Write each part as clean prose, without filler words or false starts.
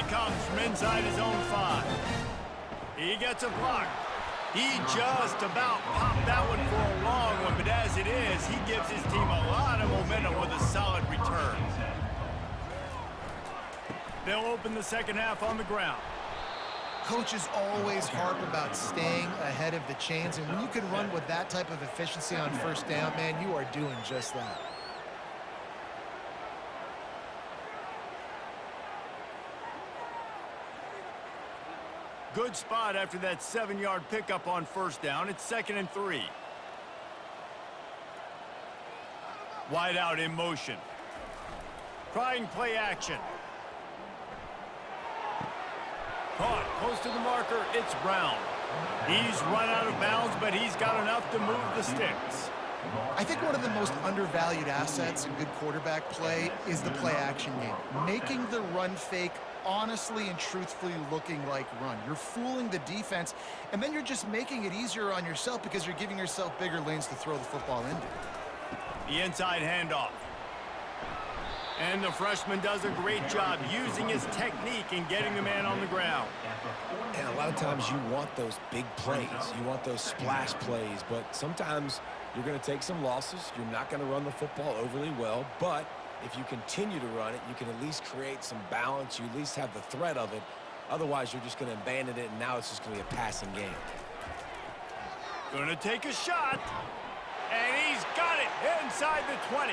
comes from inside his own 5. He gets a block. He just about popped that one for a long one, but as it is, he gives his team a lot of momentum with a solid return. They'll open the second half on the ground. Coaches always harp about staying ahead of the chains, and when you can run with that type of efficiency on first down, man, you are doing just that. Good spot after that 7-yard pickup on first down. It's 2nd and 3. Wide out in motion. Trying play action. Caught close to the marker. It's Brown. He's run out of bounds, but he's got enough to move the sticks. I think one of the most undervalued assets in good quarterback play is the play action game. Making the run fake honestly and truthfully looking like run. You're fooling the defense, and then you're just making it easier on yourself because you're giving yourself bigger lanes to throw the football into. The inside handoff. And the freshman does a great job using his technique and getting the man on the ground. And a lot of times you want those big plays. You want those splash plays, but sometimes you're going to take some losses. You're not going to run the football overly well, but if you continue to run it, you can at least create some balance. You at least have the threat of it. Otherwise, you're just going to abandon it, and now it's just going to be a passing game. Going to take a shot, and he's got it inside the 20.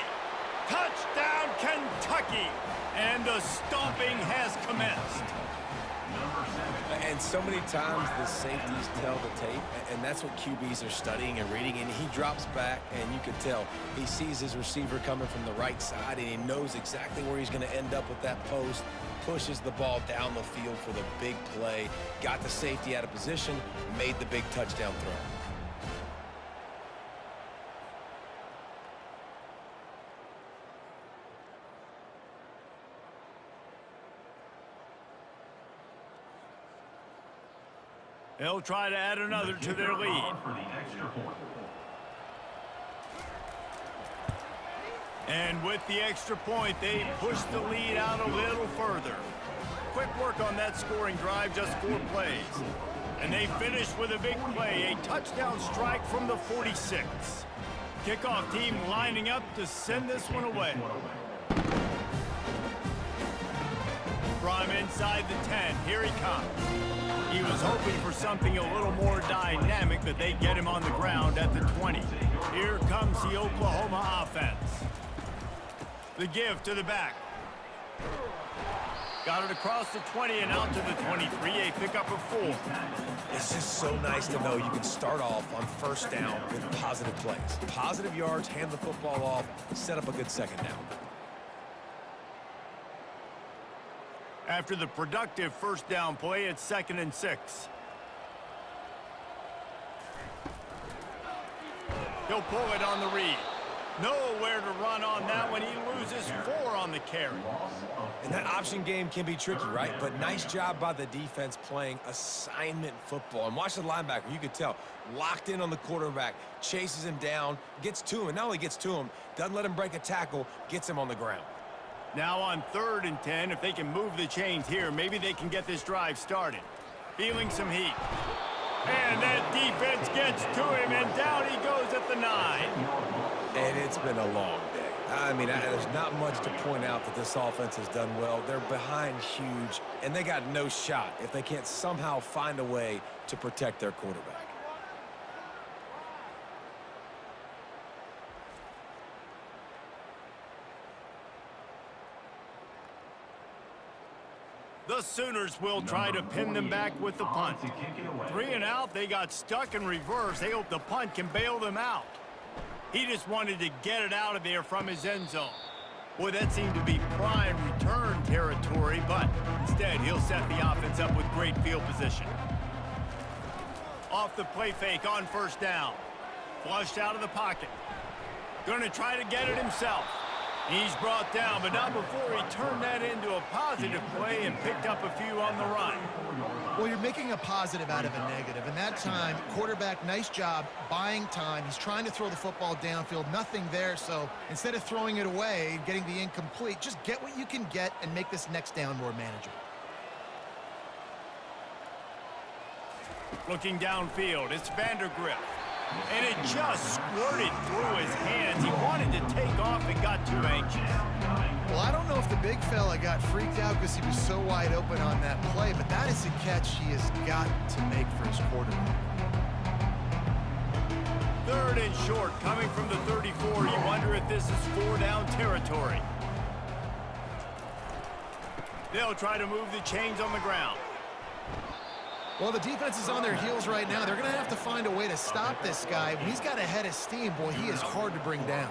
Touchdown, Kentucky! And the stomping has commenced. And so many times the safeties tell the tape, and that's what QBs are studying and reading, and he drops back, and you can tell he sees his receiver coming from the right side, and he knows exactly where he's going to end up with that post, pushes the ball down the field for the big play, got the safety out of position, made the big touchdown throw. They'll try to add another to their lead. And with the extra point, they push the lead out a little further. Quick work on that scoring drive, just 4 plays. And they finish with a big play, a touchdown strike from the 46. Kickoff team lining up to send this one away. From inside the 10, here he comes. He was hoping for something a little more dynamic, but they get him on the ground at the 20. Here comes the Oklahoma offense. The give to the back. Got it across the 20 and out to the 23, a pickup of 4. It's just so nice to know you can start off on first down with positive plays. Positive yards, hand the football off, set up a good second down. After the productive first down play, it's 2nd and 6. He'll pull it on the read. Nowhere to run on that one. He loses 4 on the carry. And that option game can be tricky, right? But nice job by the defense playing assignment football. And watch the linebacker. You could tell. Locked in on the quarterback. Chases him down. Gets to him. And not only gets to him, doesn't let him break a tackle. Gets him on the ground. Now on 3rd and 10, if they can move the chains here, maybe they can get this drive started. Feeling some heat. And that defense gets to him, and down he goes at the 9. And it's been a long day. I mean, there's not much to point out that this offense has done well. They're behind huge, and they got no shot if they can't somehow find a way to protect their quarterback. The Sooners will try to pin them back with the punt. 3 and out, they got stuck in reverse. They hope the punt can bail them out. He just wanted to get it out of there from his end zone. Boy, that seemed to be prime return territory, but instead he'll set the offense up with great field position. Off the play fake on first down. Flushed out of the pocket. Going to try to get it himself. He's brought down, but not before he turned that into a positive play and picked up a few on the run. Well, you're making a positive out of a negative. And that time, quarterback, nice job buying time. He's trying to throw the football downfield. Nothing there, so instead of throwing it away, getting the incomplete, just get what you can get and make this next down more manageable. Looking downfield, it's Vandergrift. And it just squirted through his hands. He wanted to take off and got too anxious. Well, I don't know if the big fella got freaked out because he was so wide open on that play, but that is a catch he has got to make for his quarterback. 3rd and short, coming from the 34. You wonder if this is 4-down territory. They'll try to move the chains on the ground. Well, the defense is on their heels right now. They're going to have to find a way to stop this guy. When he's got a head of steam, boy, he is hard to bring down.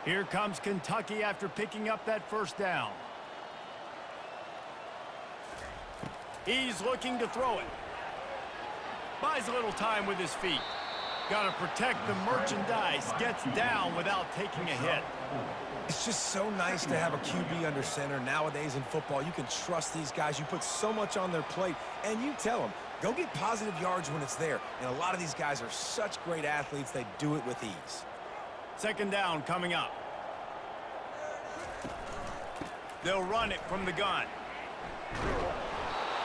Here comes Kentucky after picking up that 1st down. He's looking to throw it. Buys a little time with his feet. Got to protect the merchandise. Gets down without taking a hit. It's just so nice to have a QB under center. Nowadays in football, you can trust these guys. You put so much on their plate, and you tell them, go get positive yards when it's there. And a lot of these guys are such great athletes, they do it with ease. 2nd down coming up. They'll run it from the gun.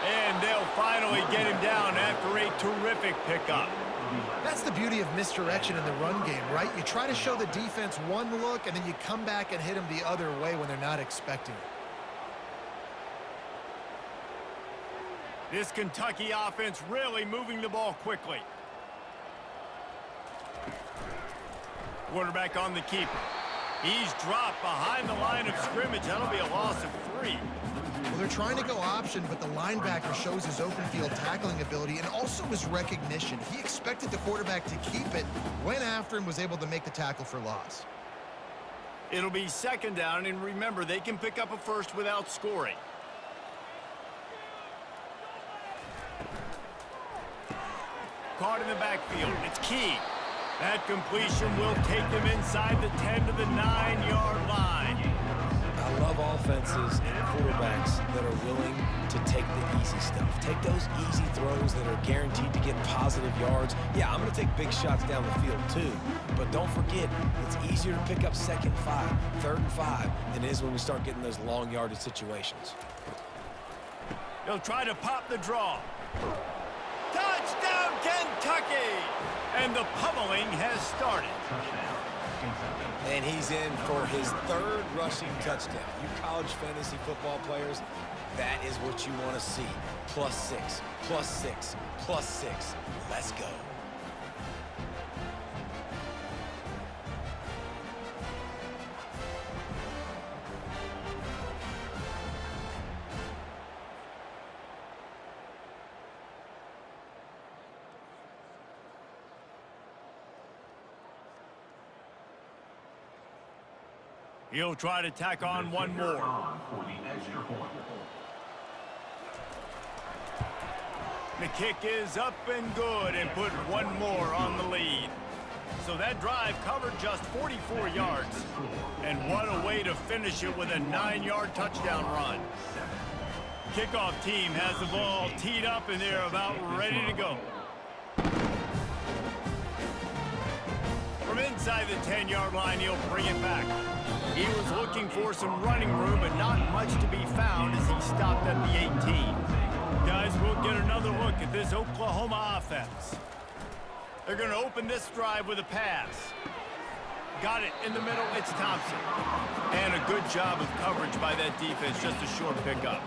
And they'll finally get him down after a terrific pickup. That's the beauty of misdirection in the run game, right? You try to show the defense one look, and then you come back and hit them the other way when they're not expecting it. This Kentucky offense really moving the ball quickly. Quarterback on the keeper. He's dropped behind the line of scrimmage. That'll be a loss of 3. Well, they're trying to go option, but the linebacker shows his open field tackling ability and also his recognition. He expected the quarterback to keep it, went after him, was able to make the tackle for loss. It'll be 2nd down, and remember, they can pick up a 1st without scoring. Caught in the backfield. It's Key. That completion will take them inside the 10 to the 9-yard line. I love offenses and quarterbacks that are willing to take the easy stuff. Take those easy throws that are guaranteed to get positive yards. Yeah, I'm going to take big shots down the field too. But don't forget, it's easier to pick up 2nd and 5, 3rd and 5 than it is when we start getting those long yardage situations. They'll try to pop the draw. Touchdown, Kentucky! And the pummeling has started. And he's in for his 3rd rushing touchdown. You college fantasy football players, that is what you want to see. +6, +6, +6. Let's go. He'll try to tack on one more. The kick is up and good and put one more on the lead. So that drive covered just 44 yards. And what a way to finish it with a 9-yard touchdown run. Kickoff team has the ball teed up and they're about ready to go. From inside the 10-yard line, he'll bring it back. He was looking for some running room, but not much to be found as he stopped at the 18. Guys, we'll get another look at this Oklahoma offense. They're going to open this drive with a pass. Got it in the middle, it's Thompson. And a good job of coverage by that defense, just a short pickup.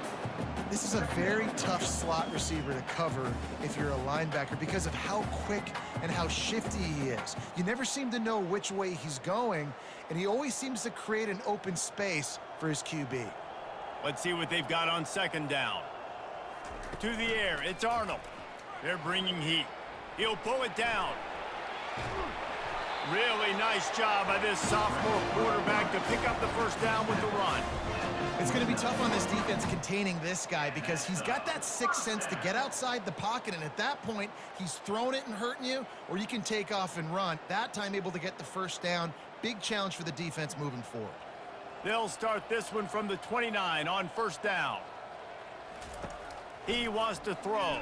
This is a very tough slot receiver to cover if you're a linebacker because of how quick and how shifty he is. You never seem to know which way he's going, and he always seems to create an open space for his QB. Let's see what they've got on 2nd down. To the air, it's Arnold. They're bringing heat. He'll pull it down. Really nice job by this sophomore quarterback to pick up the 1st down with the run. It's going to be tough on this defense containing this guy because he's got that sixth sense to get outside the pocket, and at that point, he's throwing it and hurting you, or you can take off and run. That time able to get the 1st down. Big challenge for the defense moving forward. They'll start this one from the 29 on 1st down. He wants to throw.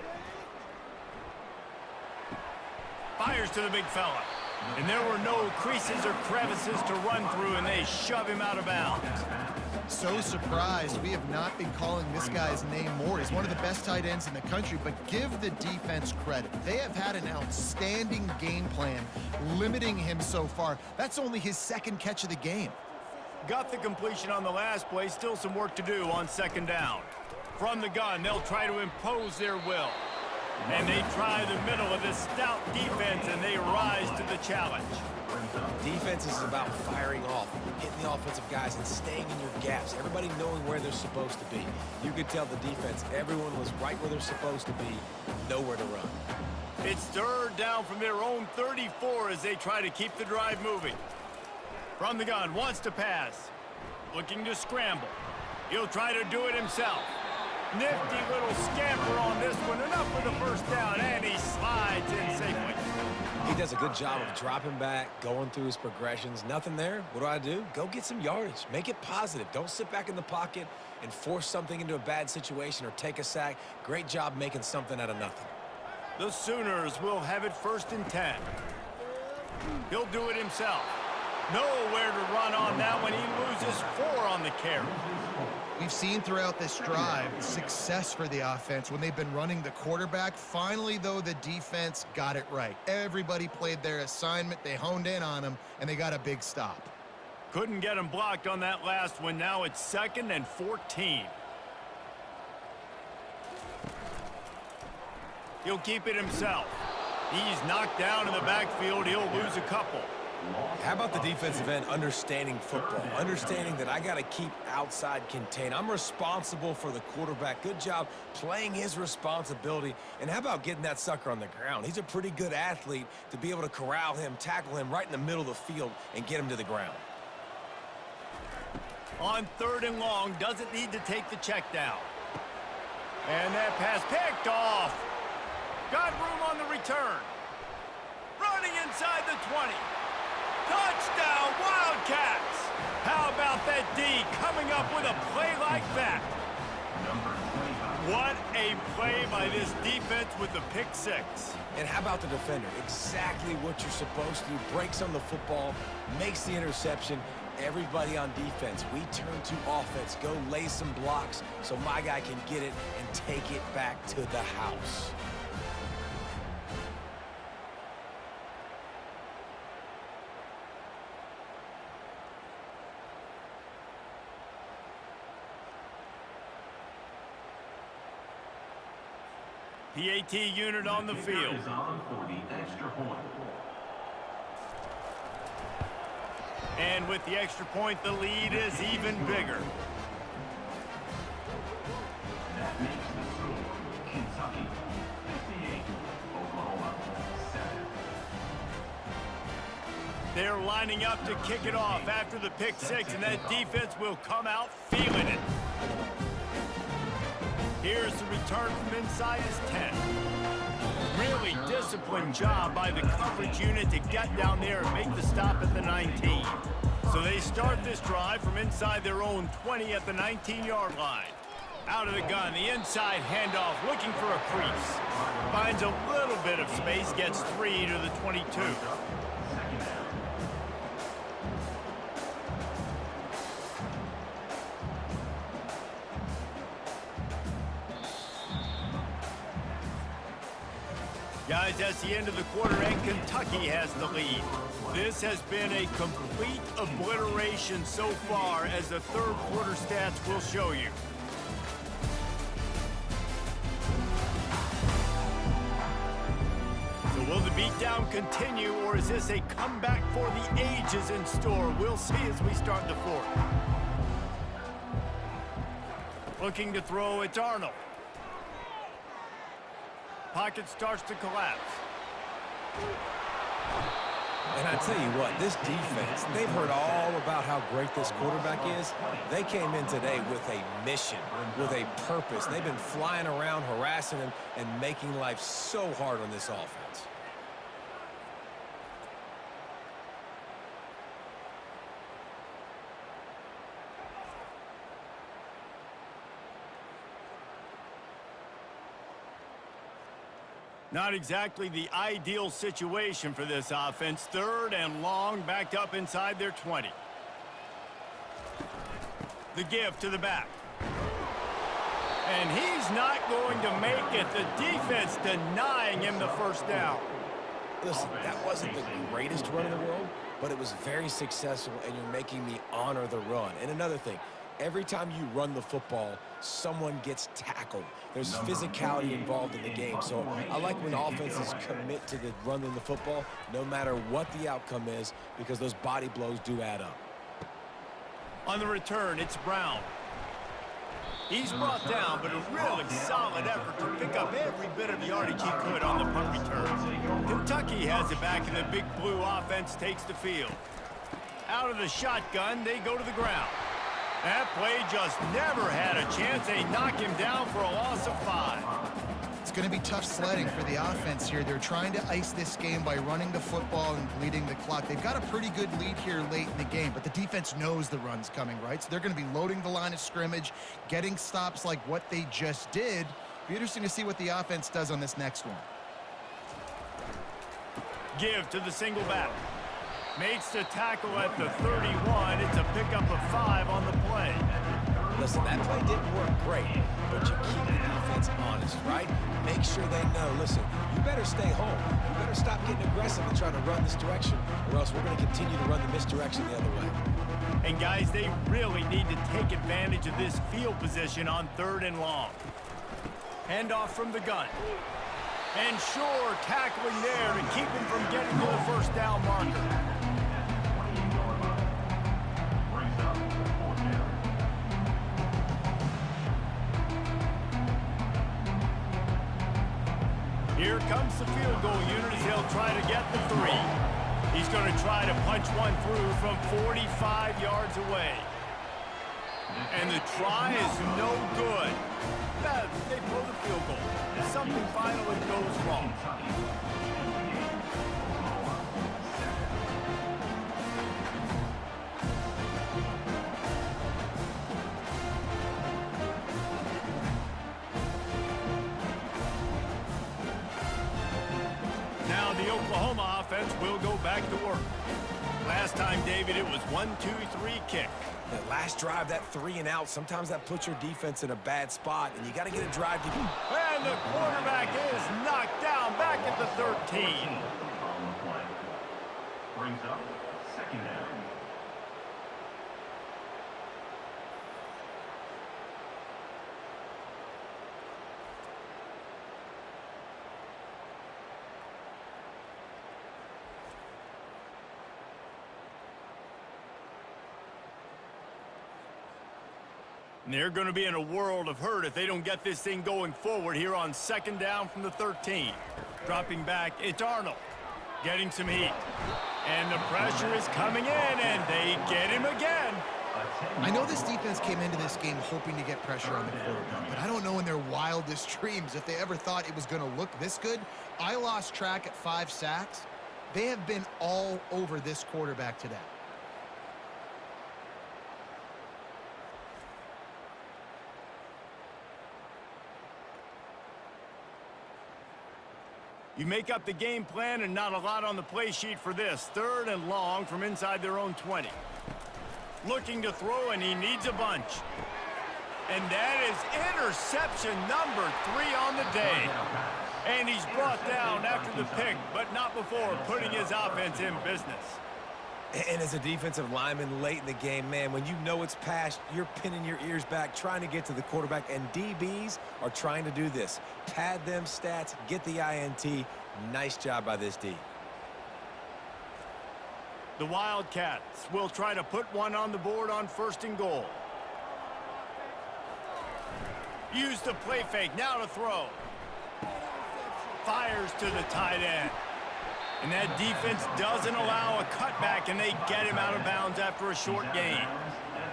Fires to the big fella. And there were no creases or crevices to run through, and they shove him out of bounds. So surprised we have not been calling this guy's name more. He's one of the best tight ends in the country, but give the defense credit. They have had an outstanding game plan limiting him so far. That's only his second catch of the game. Got the completion on the last play, still some work to do on second down. From the gun, they'll try to impose their will. And they try the middle of this stout defense, and they rise to the challenge. Defense is about firing off, hitting the offensive guys, and staying in your gaps. Everybody knowing where they're supposed to be. You could tell the defense, everyone was right where they're supposed to be, nowhere to run. It's third down from their own 34 as they try to keep the drive moving. From the gun, wants to pass. Looking to scramble. He'll try to do it himself. Nifty little scamper on this one. Enough for the first down, and he slides in safely. He does a good job of dropping back, going through his progressions. Nothing there. What do? Go get some yardage. Make it positive. Don't sit back in the pocket and force something into a bad situation or take a sack. Great job making something out of nothing. The Sooners will have it 1st and 10. He'll do it himself. Nowhere to run on that one. He loses 4 on the carry. We've seen throughout this drive success for the offense when they've been running the quarterback. Finally, though, the defense got it right. Everybody played their assignment. They honed in on him, and they got a big stop. Couldn't get him blocked on that last one. Now it's 2nd and 14. He'll keep it himself. He's knocked down in the backfield. He'll lose a couple. How about the defensive end understanding football, understanding that I got to keep outside contained. I'm responsible for the quarterback. Good job playing his responsibility. And how about getting that sucker on the ground? He's a pretty good athlete to be able to corral him, tackle him right in the middle of the field and get him to the ground. On 3rd and long, doesn't need to take the check down. And that pass picked off. Got room on the return. Running inside the 20. Touchdown, Wildcats! How about that D coming up with a play like that? What a play by this defense with the pick 6. And how about the defender? Exactly what you're supposed to do. Breaks on the football, makes the interception. Everybody on defense, we turn to offense. Go lay some blocks so my guy can get it and take it back to the house. PAT unit on the field. And with the extra point, the lead is even bigger. That makes the score Kentucky 58, Oklahoma 7. They're lining up to kick it off after the pick 6, and that defense will come out feeling it. Here's the return from inside his 10. Really disciplined job by the coverage unit to get down there and make the stop at the 19. So they start this drive from inside their own 20 at the 19-yard line. Out of the gun, the inside handoff, looking for a crease. Finds a little bit of space, gets 3 to the 22. Guys, that's the end of the quarter, and Kentucky has the lead. This has been a complete obliteration so far, as the third quarter stats will show you. So will the beatdown continue, or is this a comeback for the ages in store? We'll see as we start the fourth. Looking to throw, it's Arnold. Pocket starts to collapse. And I tell you what, this defense, they've heard all about how great this quarterback is. They came in today with a mission, with a purpose. They've been flying around, harassing him, and making life so hard on this offense. Not exactly the ideal situation for this offense. 3rd and long, backed up inside their 20. The give to the back. And he's not going to make it. The defense denying him the first down. Listen, that wasn't the greatest run in the world, but it was very successful, and you're making me honor the run. And another thing, every time you run the football, someone gets tackled. There's physicality involved in the game. So I like when offenses commit to the running the football, no matter what the outcome is, because those body blows do add up. On the return, it's Brown. He's brought down, but a really solid effort to pick up every bit of yardage he could on the punt return. Kentucky has it back, and the Big Blue offense takes the field. Out of the shotgun, they go to the ground. That play just never had a chance. They knock him down for a loss of 5. It's going to be tough sledding for the offense here. They're trying to ice this game by running the football and bleeding the clock. They've got a pretty good lead here late in the game, but the defense knows the run's coming, right? So they're going to be loading the line of scrimmage, getting stops like what they just did. Be interesting to see what the offense does on this next one. Give to the single back. Makes the tackle at the 31. It's a pickup of 5 on the play. Listen, that play didn't work great, but you keep the defense honest, right? Make sure they know, listen, you better stay home. You better stop getting aggressive and trying to run this direction, or else we're going to continue to run the misdirection the other way. And, guys, they really need to take advantage of this field position on 3rd and long. Handoff from the gun. And sure, tackling there to keep him from getting to the first down marker. Here comes the field goal unit as he'll try to get the 3. He's going to try to punch one through from 45 yards away. And the try is no good. They blow the field goal. Something finally goes wrong. Now the Oklahoma offense will go back to work. Last time, David, it was 1-2-3 kick. That last drive, that 3 and out, sometimes that puts your defense in a bad spot, and you got to get a drive to get. And the quarterback is knocked down back at the 13. Brings up 2nd down. And they're going to be in a world of hurt if they don't get this thing going forward here on 2nd down from the 13. Dropping back, it's Arnold. Getting some heat. And the pressure is coming in, and they get him again. I know this defense came into this game hoping to get pressure on the quarterback, but I don't know in their wildest dreams if they ever thought it was going to look this good. I lost track at 5 sacks. They have been all over this quarterback today. You make up the game plan and not a lot on the play sheet for this. 3rd and long from inside their own 20. Looking to throw, and he needs a bunch. And that is interception number 3 on the day. And he's brought down after the pick, but not before putting his offense in business. And as a defensive lineman late in the game, man, when you know it's past, you're pinning your ears back, trying to get to the quarterback, and DBs are trying to do this. Pad them stats, get the INT. Nice job by this D. The Wildcats will try to put one on the board on 1st and goal. Use the play fake, now to throw. Fires to the tight end. And that defense doesn't allow a cutback, and they get him out of bounds after a short gain.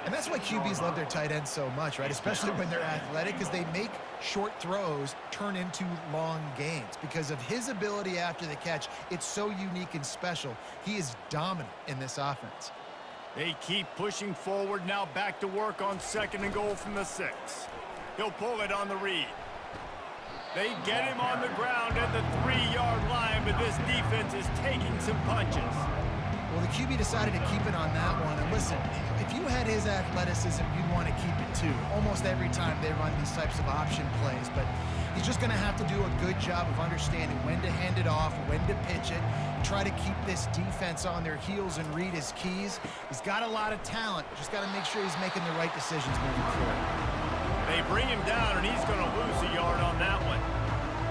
And that's why QBs love their tight ends so much, right? Especially when they're athletic, because they make short throws turn into long gains. Because of his ability after the catch, it's so unique and special. He is dominant in this offense. They keep pushing forward, now back to work on 2nd and goal from the 6. He'll pull it on the read. They get him on the ground at the 3-yard line, but this defense is taking some punches. Well, the QB decided to keep it on that one. And listen, if you had his athleticism, you'd want to keep it too. Almost every time they run these types of option plays. But he's just going to have to do a good job of understanding when to hand it off, when to pitch it, and try to keep this defense on their heels and read his keys. He's got a lot of talent. Just got to make sure he's making the right decisions moving forward. They bring him down, and he's going to lose a yard on that one.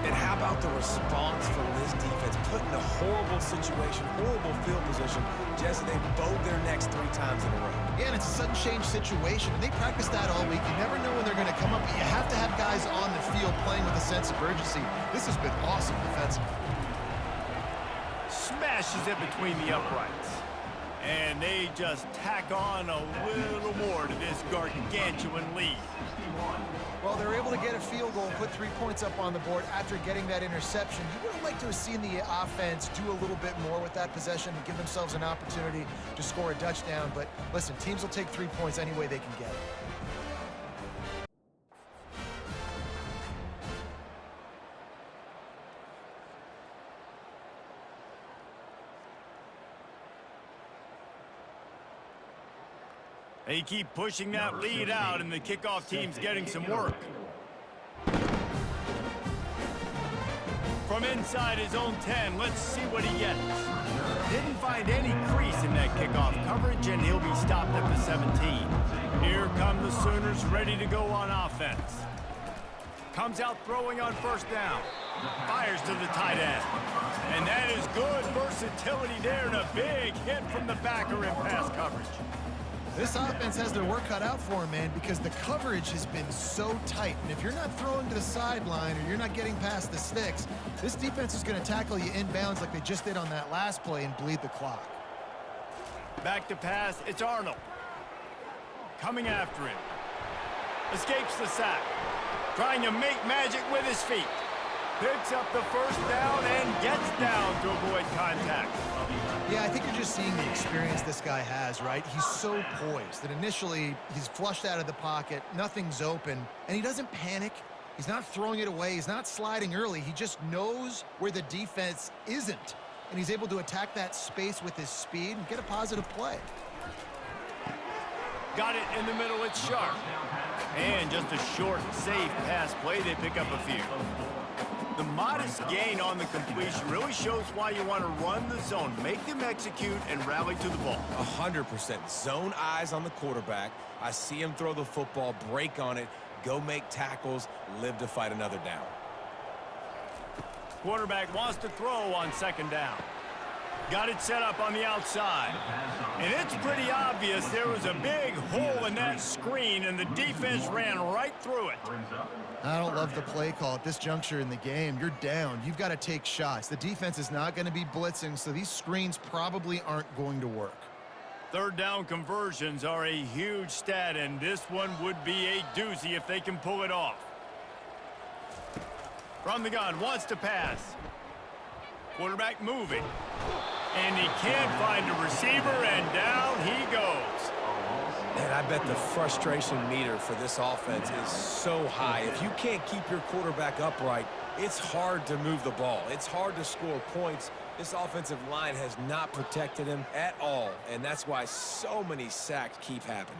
And how about the response from this defense? Put in a horrible situation, horrible field position. Jesse, they bowed their necks 3 times in a row. Yeah, and it's a sudden change situation. And they practice that all week. You never know when they're going to come up. But you have to have guys on the field playing with a sense of urgency. This has been awesome defensively. Smashes it between the uprights. And they just tack on a little more to this gargantuan lead. Well, they're able to get a field goal and put 3 points up on the board after getting that interception. You would have liked to have seen the offense do a little bit more with that possession and give themselves an opportunity to score a touchdown. But listen, teams will take 3 points any way they can get it. They keep pushing that lead out, and the kickoff team's getting some work. From inside his own 10, let's see what he gets. Didn't find any crease in that kickoff coverage, and he'll be stopped at the 17. Here come the Sooners ready to go on offense. Comes out throwing on first down. Fires to the tight end. And that is good versatility there, and a big hit from the backer in pass coverage. This offense has their work cut out for them, man, because the coverage has been so tight. And if you're not throwing to the sideline or you're not getting past the sticks, this defense is going to tackle you inbounds like they just did on that last play and bleed the clock. Back to pass, it's Arnold. Coming after him. Escapes the sack. Trying to make magic with his feet. Picks up the first down and gets down to avoid contact. Yeah, I think you're just seeing the experience this guy has, right? He's so poised that initially he's flushed out of the pocket, nothing's open, and he doesn't panic. He's not throwing it away. He's not sliding early. He just knows where the defense isn't, and he's able to attack that space with his speed and get a positive play. Got it in the middle, it's sharp. And just a short, safe pass play, they pick up a few. The modest gain on the completion really shows why you want to run the zone, make them execute, and rally to the ball. 100%. Zone eyes on the quarterback. I see him throw the football, break on it, go make tackles, live to fight another down. Quarterback wants to throw on second down. Got it set up on the outside. And it's pretty obvious there was a big hole in that screen, and the defense ran right through it. I don't love the play call at this juncture in the game. You're down. You've got to take shots. The defense is not going to be blitzing, so these screens probably aren't going to work. Third down conversions are a huge stat, and this one would be a doozy if they can pull it off. From the gun, wants to pass. Quarterback moving. And he can't find a receiver, and down he goes. And I bet the frustration meter for this offense is so high. If you can't keep your quarterback upright, it's hard to move the ball. It's hard to score points. This offensive line has not protected him at all, and that's why so many sacks keep happening.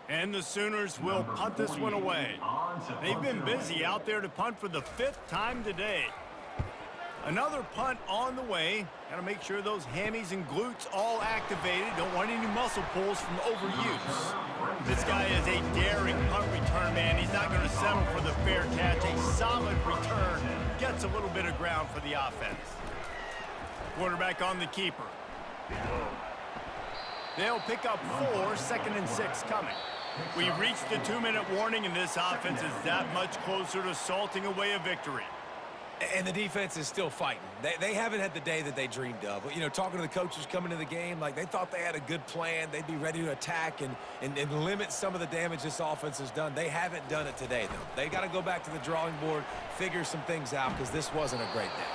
And the Sooners will punt this one away. They've been busy out there to punt for the 5th time today. Another punt on the way. Got to make sure those hammies and glutes all activated. Don't want any muscle pulls from overuse. This guy is a daring punt return man. He's not going to settle for the fair catch. A solid return. Gets a little bit of ground for the offense. Quarterback on the keeper. They'll pick up 4, 2nd and 6 coming. We've reached the 2-minute warning, and this offense is that much closer to salting away a victory. And the defense is still fighting. They haven't had the day that they dreamed of. You know, talking to the coaches coming to the game, like they thought they had a good plan. They'd be ready to attack and limit some of the damage this offense has done. They haven't done it today, though. They got to go back to the drawing board, figure some things out, because this wasn't a great day.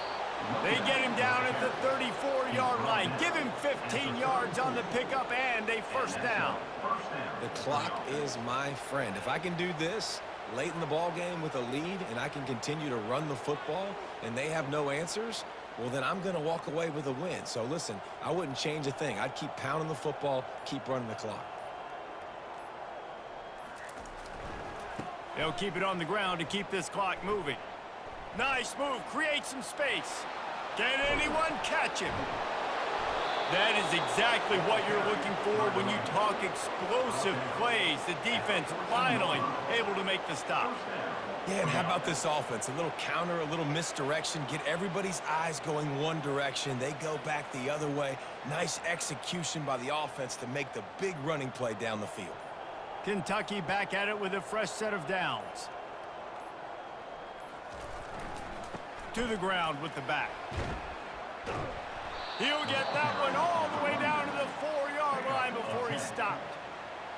They get him down at the 34-yard line. Give him 15 yards on the pickup and a first down. The clock is my friend. If I can do this late in the ball game with a lead and I can continue to run the football and they have no answers, well, then I'm going to walk away with a win. So, listen, I wouldn't change a thing. I'd keep pounding the football, keep running the clock. They'll keep it on the ground to keep this clock moving. Nice move. Create some space. Can anyone catch him? That is exactly what you're looking for when you talk explosive plays. The defense finally able to make the stop. Yeah, and how about this offense? A little counter, a little misdirection. Get everybody's eyes going one direction. They go back the other way. Nice execution by the offense to make the big running play down the field. Kentucky back at it with a fresh set of downs. To the ground with the back. He'll get that one all the way down to the 4-yard line before he stopped.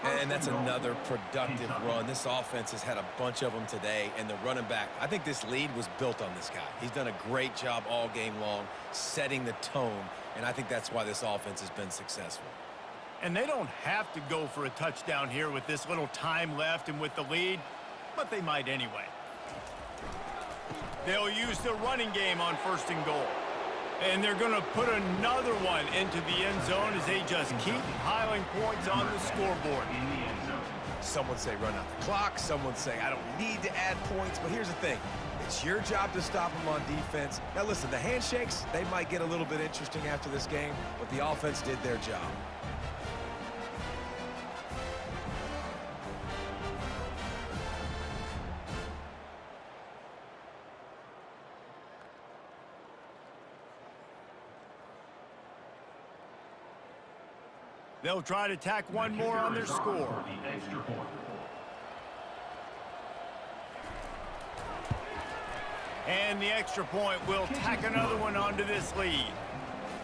And that's another productive run. This offense has had a bunch of them today, and the running back, I think this lead was built on this guy. He's done a great job all game long, setting the tone, and I think that's why this offense has been successful. And they don't have to go for a touchdown here with this little time left and with the lead, but they might anyway. They'll use the running game on 1st and goal. And they're going to put another one into the end zone as they just keep piling points on the scoreboard. Some would say run out the clock. Some would say I don't need to add points. But here's the thing. It's your job to stop them on defense. Now, listen, the handshakes, they might get a little bit interesting after this game, but the offense did their job. They'll try to tack one more on their score. And the extra point will tack another one onto this lead.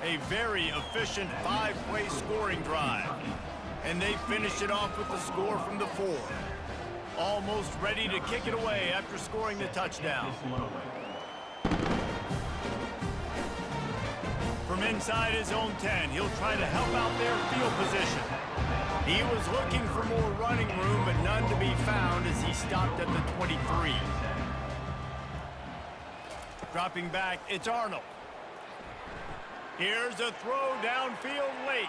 A very efficient 5-play scoring drive. And they finish it off with the score from the 4. Almost ready to kick it away after scoring the touchdown. From inside his own 10, he'll try to help out their field position. He was looking for more running room, but none to be found as he stopped at the 23. Dropping back, it's Arnold. Here's a throw downfield late.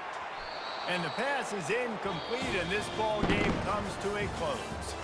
And the pass is incomplete, and this ball game comes to a close.